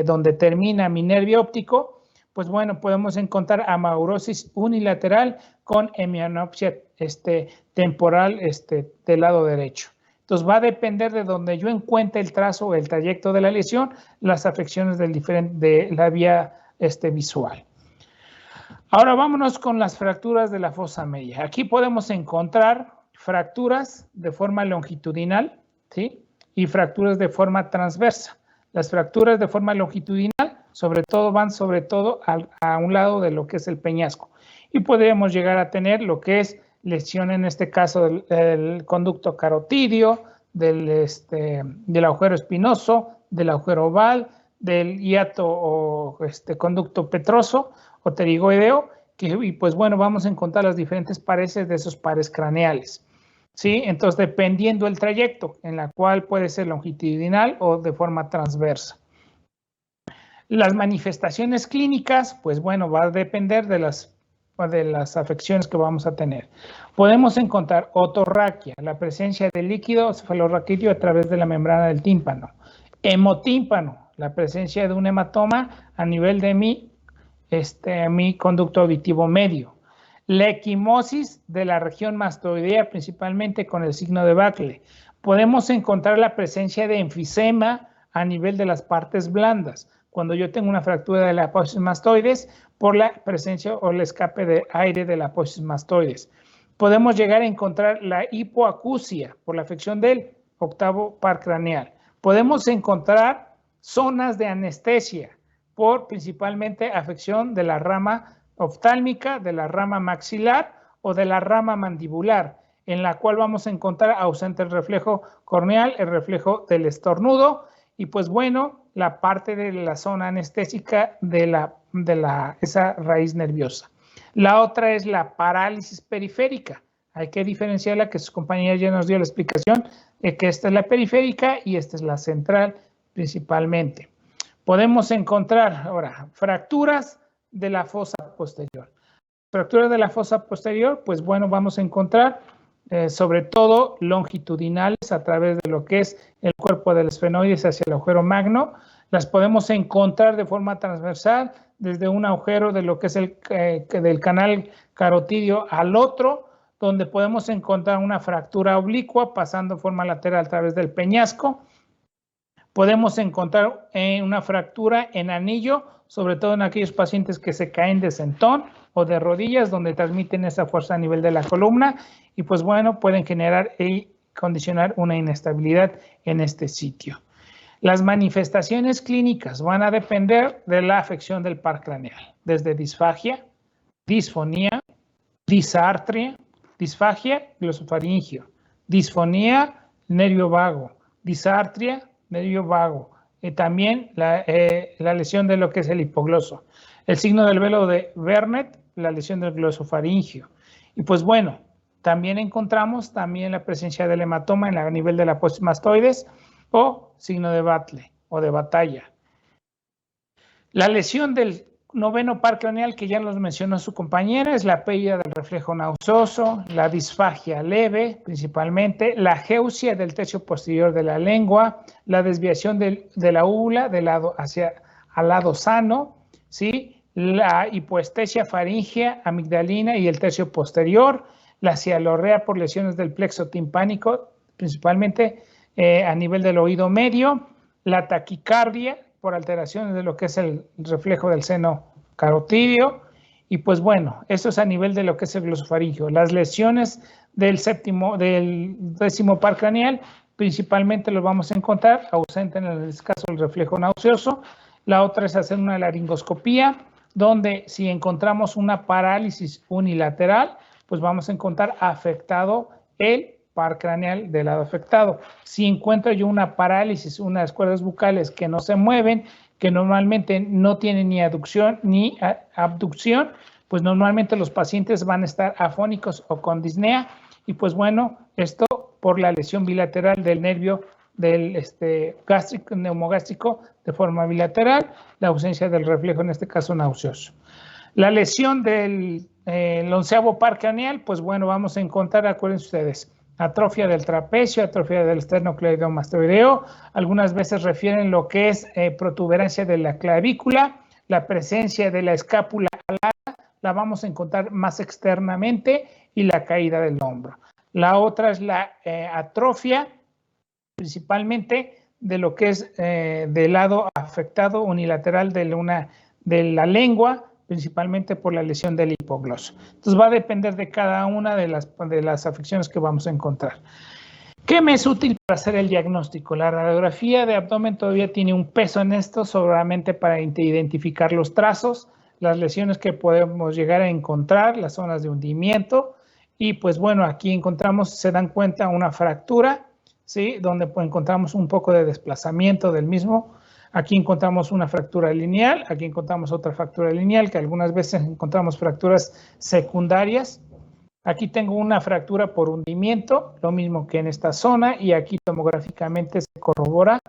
S2: donde termina mi nervio óptico, pues bueno, podemos encontrar amaurosis unilateral con hemianopsia temporal del lado derecho. Entonces va a depender de donde yo encuentre el trazo o el trayecto de la lesión, las afecciones de la vía visual. Ahora vámonos con las fracturas de la fosa media. Aquí podemos encontrar fracturas de forma longitudinal, ¿sí? Y fracturas de forma transversa. Las fracturas de forma longitudinal van a un lado de lo que es el peñasco. Y podríamos llegar a tener lo que es lesión en este caso del conducto carotidio, del agujero espinoso, del agujero oval, del hiato o conducto petroso o pterigoideo, y pues bueno, vamos a encontrar las diferentes pares de esos pares craneales, ¿sí? Entonces, dependiendo del trayecto, en la cual puede ser longitudinal o de forma transversa. Las manifestaciones clínicas, pues bueno, va a depender de las afecciones que vamos a tener. Podemos encontrar otorraquia, la presencia de líquido cefalorraquídeo a través de la membrana del tímpano. Hemotímpano, la presencia de un hematoma a nivel de mi conducto auditivo medio. La equimosis de la región mastoidea, principalmente con el signo de Buckley. Podemos encontrar la presencia de enfisema a nivel de las partes blandas, cuando yo tengo una fractura de la apófisis mastoides por la presencia o el escape de aire de la apófisis mastoides. Podemos llegar a encontrar la hipoacusia por la afección del octavo par craneal. Podemos encontrar zonas de anestesia por principalmente afección de la rama oftálmica, de la rama maxilar o de la rama mandibular, en la cual vamos a encontrar ausente el reflejo corneal, el reflejo del estornudo, y pues bueno, la parte de la zona anestésica de esa raíz nerviosa. La otra es la parálisis periférica. Hay que diferenciarla, que su compañera ya nos dio la explicación, que esta es la periférica y esta es la central principalmente. Podemos encontrar ahora fracturas de la fosa posterior. Fracturas de la fosa posterior, pues bueno, vamos a encontrar sobre todo longitudinales a través de lo que es el cuerpo del esfenoides hacia el agujero magno. Las podemos encontrar de forma transversal desde un agujero de lo que es del canal carotidio al otro, donde podemos encontrar una fractura oblicua pasando de forma lateral a través del peñasco. Podemos encontrar una fractura en anillo, sobre todo en aquellos pacientes que se caen de sentón o de rodillas, donde transmiten esa fuerza a nivel de la columna, y pues bueno, pueden generar y condicionar una inestabilidad en este sitio. Las manifestaciones clínicas van a depender de la afección del par craneal, desde disfagia, disfonía, disartria, disfagia, glosofaringio, disfonía, nervio vago, disartria, nervio vago, y también la lesión de lo que es el hipogloso. El signo del velo de Vernet, la lesión del glosofaringio. Y pues bueno, también encontramos la presencia del hematoma a nivel de la apófisis mastoides o signo de Battle o de batalla. La lesión del noveno par craneal, que ya nos mencionó su compañera, es la pérdida del reflejo nauseoso, la disfagia leve principalmente, la ageusia del tercio posterior de la lengua, la desviación de la úvula al lado sano, ¿sí? La hipoestesia faríngea, amigdalina y el tercio posterior, la cialorrea por lesiones del plexo timpánico, principalmente a nivel del oído medio, la taquicardia por alteraciones de lo que es el reflejo del seno carotidio, y pues bueno, esto es a nivel de lo que es el glosofaringio. Las lesiones del décimo par craneal, principalmente los vamos a encontrar ausente en el caso del reflejo nauseoso. La otra es hacer una laringoscopía, donde si encontramos una parálisis unilateral, pues vamos a encontrar afectado el par craneal del lado afectado. Si encuentro yo una parálisis, unas cuerdas bucales que no se mueven, que normalmente no tienen ni aducción ni abducción, pues normalmente los pacientes van a estar afónicos o con disnea, y pues bueno, esto por la lesión bilateral del nervio del neumogástrico de forma bilateral, la ausencia del reflejo, en este caso nauseoso. La lesión del onceavo par craneal, pues bueno, vamos a encontrar, acuérdense ustedes, atrofia del trapecio, atrofia del esternocleidomastoideo, algunas veces refieren lo que es protuberancia de la clavícula, la presencia de la escápula alada, la vamos a encontrar más externamente, y la caída del hombro. La otra es la atrofia, principalmente de lo que es del lado afectado unilateral de la lengua, principalmente por la lesión del hipogloso. Entonces va a depender de cada una de las afecciones que vamos a encontrar. ¿Qué me es útil para hacer el diagnóstico? La radiografía de abdomen todavía tiene un peso en esto, solamente para identificar los trazos, las lesiones que podemos llegar a encontrar, las zonas de hundimiento, y pues bueno, aquí encontramos, se dan cuenta, una fractura, ¿sí? Donde encontramos un poco de desplazamiento del mismo. Aquí encontramos una fractura lineal, aquí encontramos otra fractura lineal, que algunas veces encontramos fracturas secundarias. Aquí tengo una fractura por hundimiento, lo mismo que en esta zona, y aquí tomográficamente se corrobora,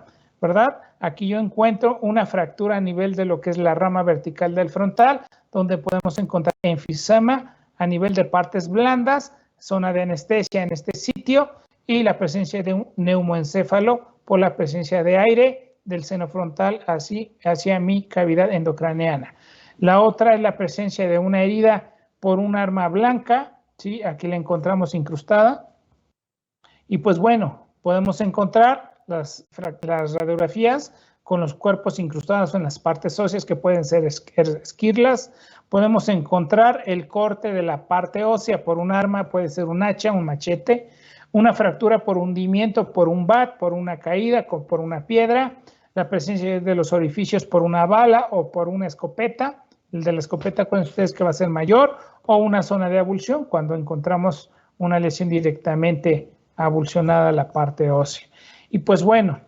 S2: ¿verdad? Aquí yo encuentro una fractura a nivel de lo que es la rama vertical del frontal, donde podemos encontrar enfisema a nivel de partes blandas, zona de anestesia en este sitio, y la presencia de un neumoencéfalo por la presencia de aire del seno frontal hacia mi cavidad endocraneana. La otra es la presencia de una herida por un arma blanca, ¿sí? Aquí la encontramos incrustada. Y pues bueno, podemos encontrar las radiografías con los cuerpos incrustados en las partes óseas, que pueden ser esquirlas. Podemos encontrar el corte de la parte ósea por un arma, puede ser un hacha, un machete, una fractura por hundimiento, por un bat, por una caída, por una piedra, la presencia de los orificios por una bala o por una escopeta. El de la escopeta, acuérdense ustedes que va a ser mayor, o una zona de abulsión cuando encontramos una lesión directamente abulsionada a la parte ósea. Y pues bueno,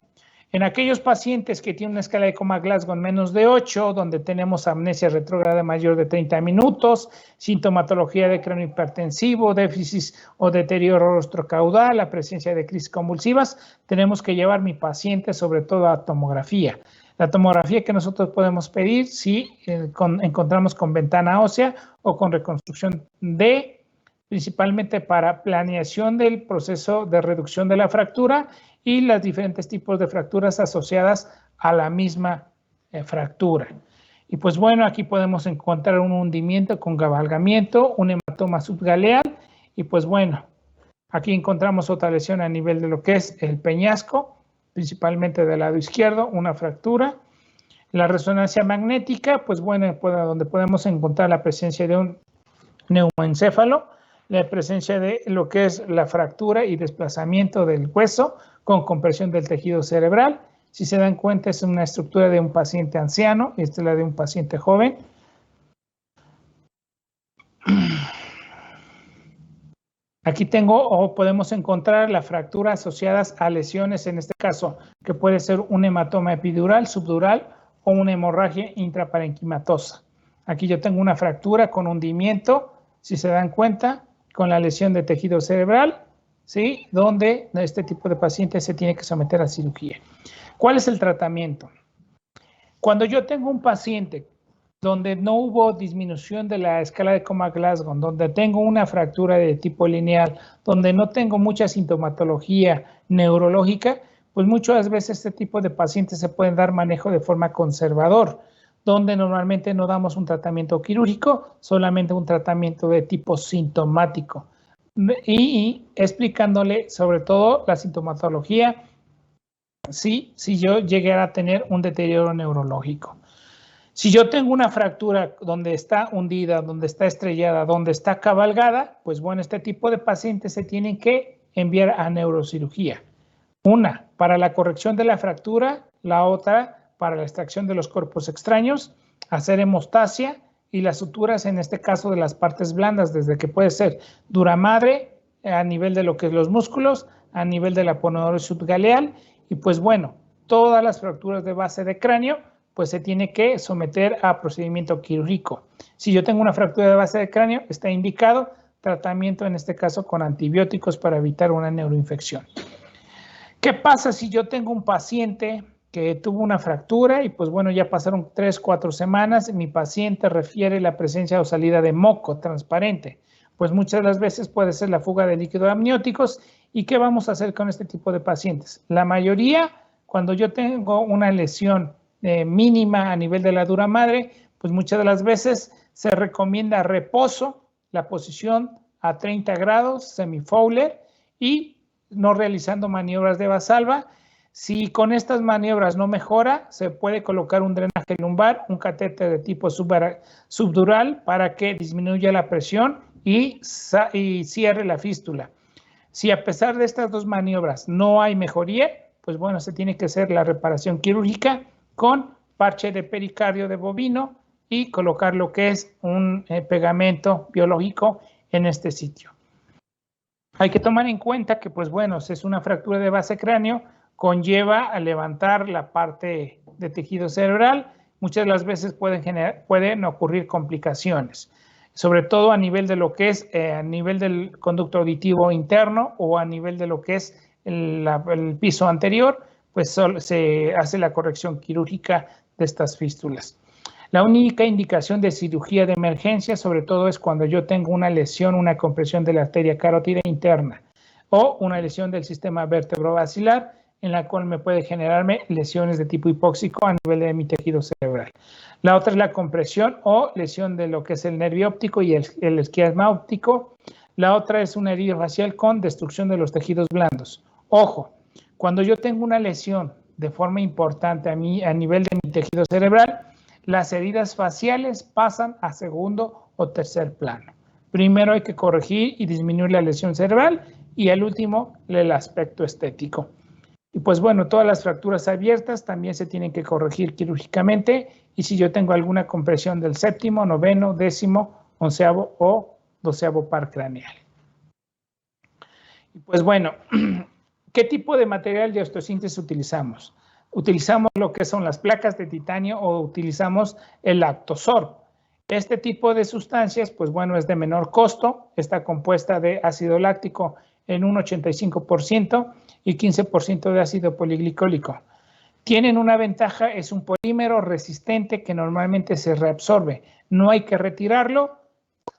S2: en aquellos pacientes que tienen una escala de Coma-Glasgow en menos de 8, donde tenemos amnesia retrógrada mayor de 30 minutos, sintomatología de cráneo hipertensivo, déficit o deterioro rostrocaudal, la presencia de crisis convulsivas, tenemos que llevar mi paciente sobre todo a tomografía. La tomografía que nosotros podemos pedir si encontramos con ventana ósea o con reconstrucción principalmente para planeación del proceso de reducción de la fractura y los diferentes tipos de fracturas asociadas a la misma fractura. Y pues bueno, aquí podemos encontrar un hundimiento con cabalgamiento, un hematoma subgaleal, y pues bueno, aquí encontramos otra lesión a nivel de lo que es el peñasco, principalmente del lado izquierdo, una fractura. La resonancia magnética, pues bueno, donde podemos encontrar la presencia de un neumoencéfalo, la presencia de lo que es la fractura y desplazamiento del hueso con compresión del tejido cerebral. Si se dan cuenta, es una estructura de un paciente anciano, esta es la de un paciente joven. Aquí podemos encontrar la fractura asociadas a lesiones, en este caso, que puede ser un hematoma epidural, subdural o una hemorragia intraparenquimatosa. Aquí yo tengo una fractura con hundimiento, si se dan cuenta, con la lesión de tejido cerebral, ¿sí? Donde este tipo de paciente se tiene que someter a cirugía. ¿Cuál es el tratamiento? Cuando yo tengo un paciente donde no hubo disminución de la escala de Coma-Glasgow, donde tengo una fractura de tipo lineal, donde no tengo mucha sintomatología neurológica, pues muchas veces este tipo de pacientes se pueden dar manejo de forma conservador, donde normalmente no damos un tratamiento quirúrgico, solamente un tratamiento de tipo sintomático. Y explicándole sobre todo la sintomatología, si yo llegara a tener un deterioro neurológico. Si yo tengo una fractura donde está hundida, donde está estrellada, donde está cabalgada, pues bueno, este tipo de pacientes se tienen que enviar a neurocirugía. Una, para la corrección de la fractura, la otra, para la extracción de los cuerpos extraños, hacer hemostasia y las suturas, en este caso de las partes blandas, desde que puede ser dura madre, a nivel de lo que es los músculos, a nivel de la aponeurosis subgaleal, y pues bueno, todas las fracturas de base de cráneo, pues se tiene que someter a procedimiento quirúrgico. Si yo tengo una fractura de base de cráneo, está indicado tratamiento, en este caso con antibióticos para evitar una neuroinfección. ¿Qué pasa si yo tengo un paciente que tuvo una fractura y pues bueno, ya pasaron 3-4 semanas y mi paciente refiere la presencia o salida de moco transparente? Pues muchas de las veces puede ser la fuga de líquidos amnióticos. ¿Y qué vamos a hacer con este tipo de pacientes? La mayoría, cuando yo tengo una lesión mínima a nivel de la dura madre, pues muchas de las veces se recomienda reposo, la posición a 30 grados, semi-Fowler, y no realizando maniobras de Valsalva. Si con estas maniobras no mejora, se puede colocar un drenaje lumbar, un catéter de tipo subdural para que disminuya la presión y cierre la fístula. Si a pesar de estas dos maniobras no hay mejoría, pues bueno, se tiene que hacer la reparación quirúrgica con parche de pericardio de bovino y colocar lo que es un pegamento biológico en este sitio. Hay que tomar en cuenta que, pues bueno, si es una fractura de base cráneo, conlleva a levantar la parte de tejido cerebral. Muchas de las veces pueden ocurrir complicaciones, sobre todo a nivel de lo que es a nivel del conducto auditivo interno o a nivel de lo que es el piso anterior, pues se hace la corrección quirúrgica de estas fístulas. La única indicación de cirugía de emergencia, sobre todo, es cuando yo tengo una lesión, una compresión de la arteria carótida interna o una lesión del sistema vertebrovascular, en la cual me puede generarme lesiones de tipo hipóxico a nivel de mi tejido cerebral. La otra es la compresión o lesión de lo que es el nervio óptico y el esquiasma óptico. La otra es una herida facial con destrucción de los tejidos blandos. Ojo, cuando yo tengo una lesión de forma importante a nivel de mi tejido cerebral, las heridas faciales pasan a segundo o tercer plano. Primero hay que corregir y disminuir la lesión cerebral y al último el aspecto estético. Y pues bueno, todas las fracturas abiertas también se tienen que corregir quirúrgicamente, y si yo tengo alguna compresión del séptimo, noveno, décimo, onceavo o doceavo par craneal. Y pues bueno, ¿qué tipo de material de osteosíntesis utilizamos? Utilizamos lo que son las placas de titanio o utilizamos el Lactosorb. Este tipo de sustancias, pues bueno, es de menor costo, está compuesta de ácido láctico en un 85% y 15% de ácido poliglicólico. Tienen una ventaja, es un polímero resistente que normalmente se reabsorbe. No hay que retirarlo,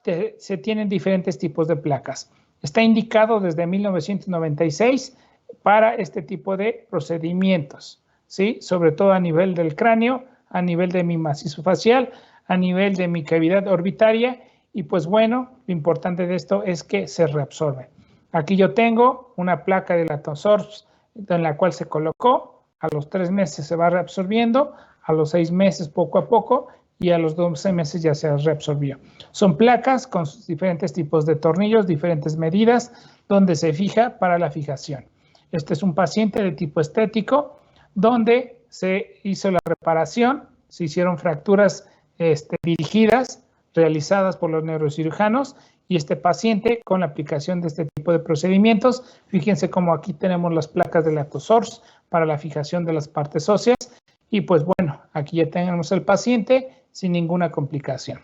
S2: se tienen diferentes tipos de placas. Está indicado desde 1996 para este tipo de procedimientos, ¿sí? Sobre todo a nivel del cráneo, a nivel de mi macizo facial, a nivel de mi cavidad orbitaria, y pues bueno, lo importante de esto es que se reabsorbe. Aquí yo tengo una placa de Lactosorb en la cual se colocó, a los 3 meses se va reabsorbiendo, a los 6 meses poco a poco y a los 12 meses ya se reabsorbió. Son placas con diferentes tipos de tornillos, diferentes medidas, donde se fija para la fijación. Este es un paciente de tipo estético, donde se hizo la reparación, se hicieron fracturas dirigidas, realizadas por los neurocirujanos, y este paciente con la aplicación de este tipo de procedimientos, fíjense cómo aquí tenemos las placas de Lactosorb para la fijación de las partes óseas, y pues bueno, aquí ya tenemos el paciente sin ninguna complicación.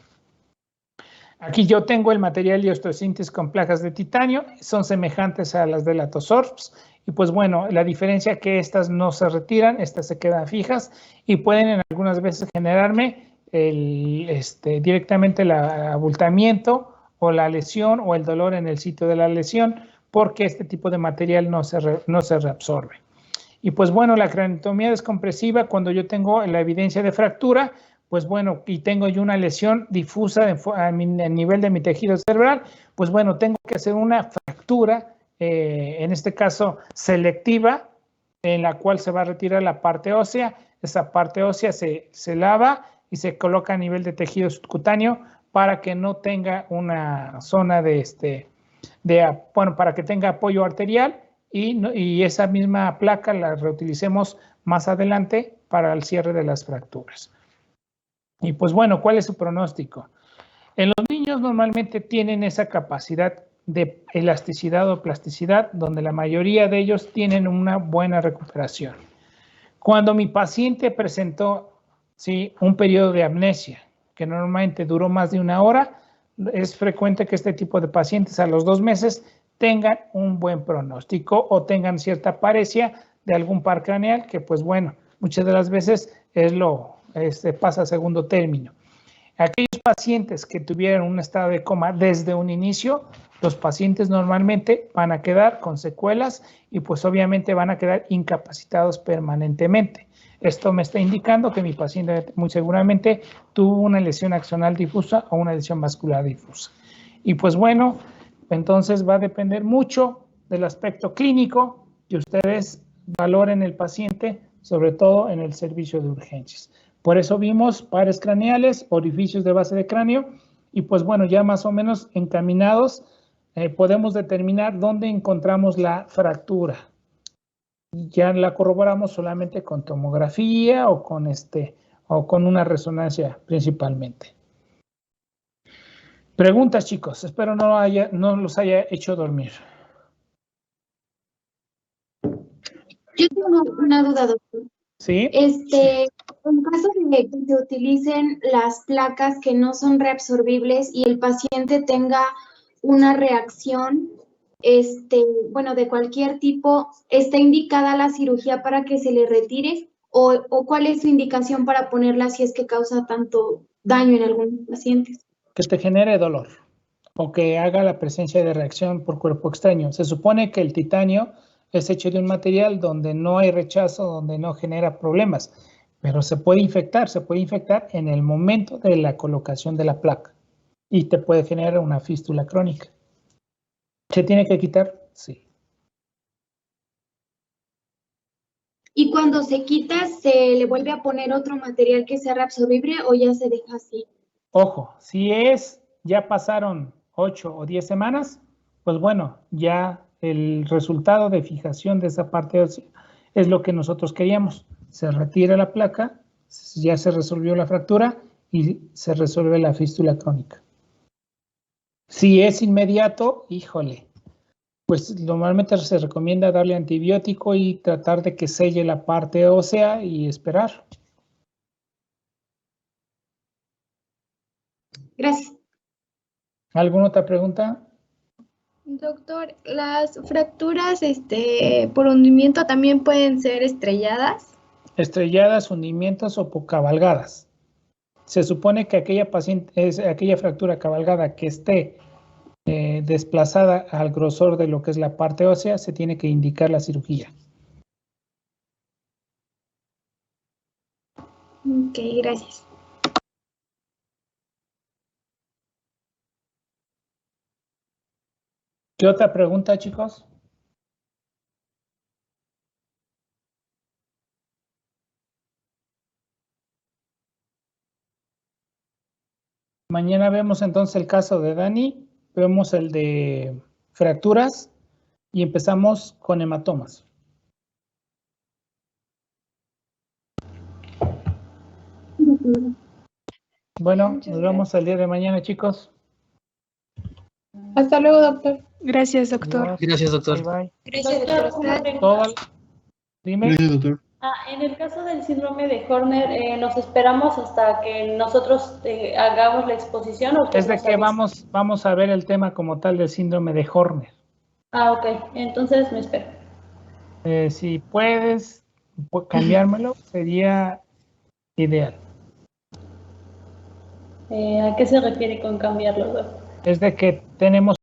S2: Aquí yo tengo el material de osteosíntesis con placas de titanio, son semejantes a las de la TOSORPS, y pues bueno, la diferencia es que estas no se retiran, estas se quedan fijas y pueden en algunas veces generarme directamente el abultamiento o la lesión o el dolor en el sitio de la lesión, porque este tipo de material no se reabsorbe. Y pues bueno, la craneotomía descompresiva, cuando yo tengo la evidencia de fractura, pues bueno, y tengo yo una lesión difusa a nivel de mi tejido cerebral, pues bueno, tengo que hacer una fractura, en este caso selectiva, en la cual se va a retirar la parte ósea. Esa parte ósea se lava y se coloca a nivel de tejido subcutáneo para que no tenga una zona para que tenga apoyo arterial y esa misma placa la reutilicemos más adelante para el cierre de las fracturas. Y pues bueno, ¿cuál es su pronóstico? En los niños normalmente tienen esa capacidad de elasticidad o plasticidad, donde la mayoría de ellos tienen una buena recuperación. Cuando mi paciente presentó un periodo de amnesia, que normalmente duró más de 1 hora, es frecuente que este tipo de pacientes a los 2 meses tengan un buen pronóstico o tengan cierta paresia de algún par craneal, que pues bueno, muchas de las veces pasa a segundo término. Aquellos pacientes que tuvieron un estado de coma desde un inicio, los pacientes normalmente van a quedar con secuelas y pues obviamente van a quedar incapacitados permanentemente. Esto me está indicando que mi paciente muy seguramente tuvo una lesión axonal difusa o una lesión vascular difusa. Y pues bueno, entonces va a depender mucho del aspecto clínico que ustedes valoren el paciente, sobre todo en el servicio de urgencias. Por eso vimos pares craneales, orificios de base de cráneo, y pues bueno, ya más o menos encaminados, podemos determinar dónde encontramos la fractura. Ya la corroboramos solamente con tomografía o con una resonancia principalmente. Preguntas, chicos. Espero no los haya hecho dormir.
S5: Yo tengo una duda, doctor.
S2: ¿Sí?
S5: En caso de que se utilicen las placas que no son reabsorbibles y el paciente tenga una reacción, de cualquier tipo, ¿está indicada la cirugía para que se le retire? ¿O cuál es su indicación para ponerla si es que causa tanto daño en algunos pacientes?
S2: Que te genere dolor o que haga la presencia de reacción por cuerpo extraño. Se supone que el titanio es hecho de un material donde no hay rechazo, donde no genera problemas, pero se puede infectar en el momento de la colocación de la placa y te puede generar una fístula crónica. ¿Se tiene que quitar? Sí.
S5: ¿Y cuando se quita, se le vuelve a poner otro material que sea reabsorbible o ya se deja así?
S2: Ojo, si ya pasaron 8 o 10 semanas, pues bueno, ya el resultado de fijación de esa parte ósea es lo que nosotros queríamos. Se retira la placa, ya se resolvió la fractura y se resuelve la fístula crónica. Si es inmediato, híjole, pues normalmente se recomienda darle antibiótico y tratar de que selle la parte ósea y esperar.
S5: Gracias.
S2: ¿Alguna otra pregunta?
S6: Doctor, ¿las fracturas por hundimiento también pueden ser estrelladas?
S2: Estrelladas, hundimientos o cabalgadas. Se supone que aquella fractura cabalgada que esté desplazada al grosor de lo que es la parte ósea, se tiene que indicar la cirugía.
S6: Ok, gracias.
S2: ¿Qué otra pregunta, chicos? Mañana vemos entonces el caso de Dani, vemos el de fracturas y empezamos con hematomas. Bueno, nos vemos el día de mañana, chicos.
S6: Hasta luego, doctor.
S3: Gracias, doctor.
S2: Adiós.
S4: Gracias, doctor.
S2: Bye, bye.
S6: Gracias, doctor.
S2: Todo, dime.
S4: Gracias, doctor.
S7: En el caso del síndrome de Horner, ¿nos esperamos hasta que nosotros hagamos la exposición? ¿O
S2: Es de que vamos a ver el tema como tal del síndrome de Horner.
S7: Ok. Entonces me espero.
S2: Si puedes cambiármelo, sería ideal.
S7: ¿A qué se refiere con cambiarlo?
S2: Es de que tenemos